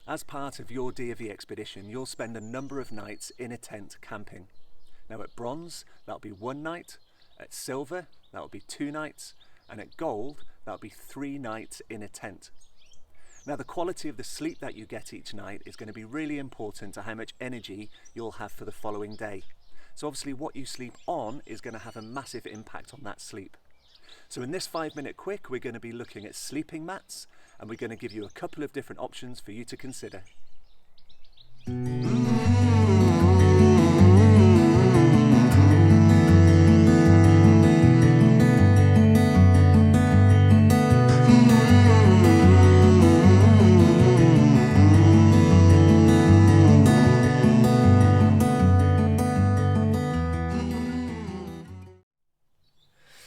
As part of your DofE expedition, you'll spend a number of nights in a tent camping. Now at bronze, that'll be 1 night, at silver, that'll be 2 nights, and at gold, that'll be 3 nights in a tent. Now the quality of the sleep that you get each night is going to be really important to how much energy you'll have for the following day. So obviously what you sleep on is going to have a massive impact on that sleep. So in this 5-minute quick, we're going to be looking at sleeping mats, and we're going to give you a couple of different options for you to consider.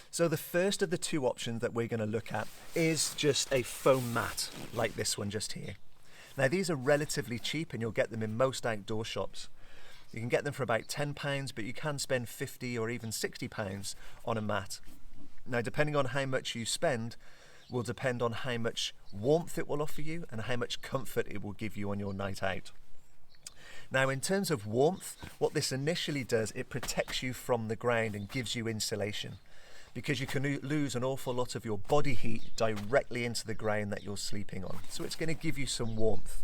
So the first of the 2 options that we're going to look at is just a foam mat, like this one just here. Now these are relatively cheap and you'll get them in most outdoor shops. You can get them for about £10, but you can spend £50 or even £60 on a mat. Now depending on how much you spend will depend on how much warmth it will offer you and how much comfort it will give you on your night out. Now in terms of warmth, what this initially does, it protects you from the ground and gives you insulation, because you can lose an awful lot of your body heat directly into the ground that you're sleeping on. So it's going to give you some warmth.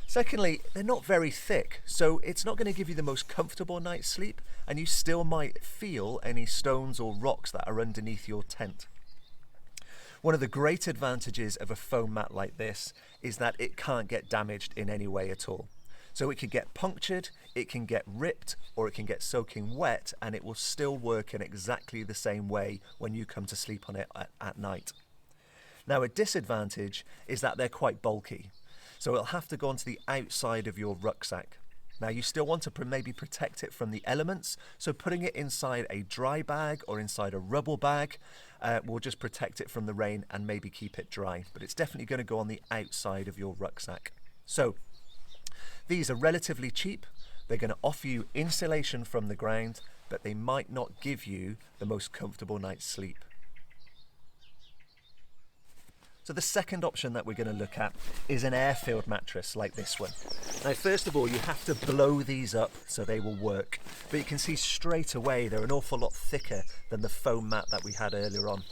Secondly, they're not very thick, so it's not going to give you the most comfortable night's sleep, and you still might feel any stones or rocks that are underneath your tent. One of the great advantages of a foam mat like this is that it can't get damaged in any way at all. So it can get punctured, it can get ripped, or it can get soaking wet, and it will still work in exactly the same way when you come to sleep on it at night. Now a disadvantage is that they're quite bulky, so it'll have to go onto the outside of your rucksack. Now you still want to maybe protect it from the elements, so putting it inside a dry bag or inside a rubble bag will just protect it from the rain and maybe keep it dry, but it's definitely going to go on the outside of your rucksack. So these are relatively cheap, they're going to offer you insulation from the ground, but they might not give you the most comfortable night's sleep. So the second option that we're going to look at is an air-filled mattress like this one. Now first of all, you have to blow these up so they will work, but you can see straight away they're an awful lot thicker than the foam mat that we had earlier on.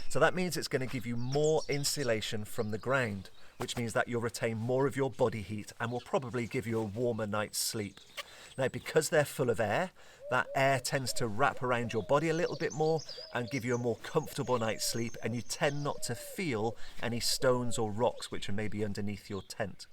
So that means it's going to give you more insulation from the ground, which means that you'll retain more of your body heat and will probably give you a warmer night's sleep. Now because they're full of air, that air tends to wrap around your body a little bit more and give you a more comfortable night's sleep, and you tend not to feel any stones or rocks which are maybe underneath your tent.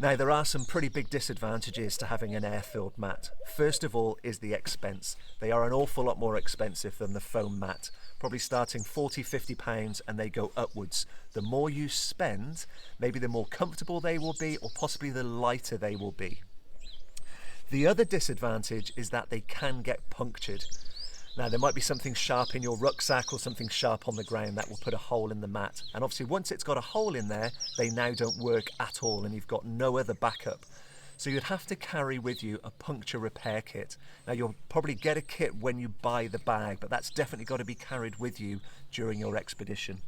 Now there are some pretty big disadvantages to having an air-filled mat. First of all is the expense. They are an awful lot more expensive than the foam mat, probably starting £40–50, and they go upwards. The more you spend, maybe the more comfortable they will be, or possibly the lighter they will be. The other disadvantage is that they can get punctured. Now there might be something sharp in your rucksack or something sharp on the ground that will put a hole in the mat, and obviously once it's got a hole in there, they now don't work at all and you've got no other backup. So you'd have to carry with you a puncture repair kit. Now you'll probably get a kit when you buy the bag, but that's definitely got to be carried with you during your expedition.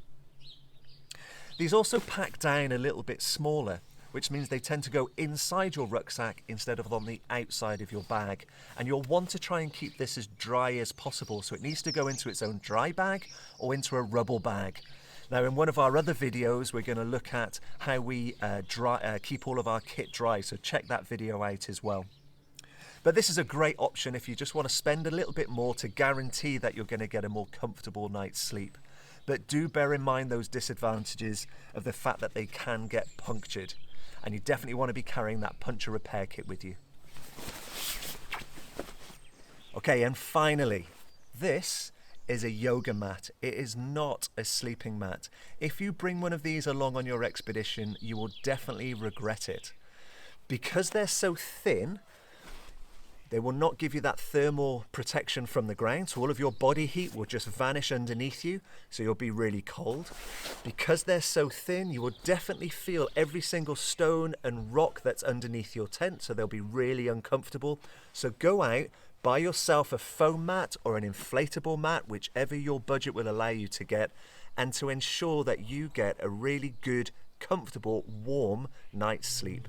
These also pack down a little bit smaller, which means they tend to go inside your rucksack instead of on the outside of your bag. And you'll want to try and keep this as dry as possible, so it needs to go into its own dry bag or into a rubble bag. Now in one of our other videos we're going to look at how we keep all of our kit dry, so check that video out as well. But this is a great option if you just want to spend a little bit more to guarantee that you're going to get a more comfortable night's sleep. But do bear in mind those disadvantages of the fact that they can get punctured. And you definitely want to be carrying that puncture repair kit with you. Okay, and finally, this is a yoga mat. It is not a sleeping mat. If you bring one of these along on your expedition, you will definitely regret it. Because they're so thin, they will not give you that thermal protection from the ground, so all of your body heat will just vanish underneath you, so you'll be really cold. Because they're so thin, you will definitely feel every single stone and rock that's underneath your tent, so they'll be really uncomfortable. So go out, buy yourself a foam mat or an inflatable mat, whichever your budget will allow you to get, and to ensure that you get a really good, comfortable, warm night's sleep.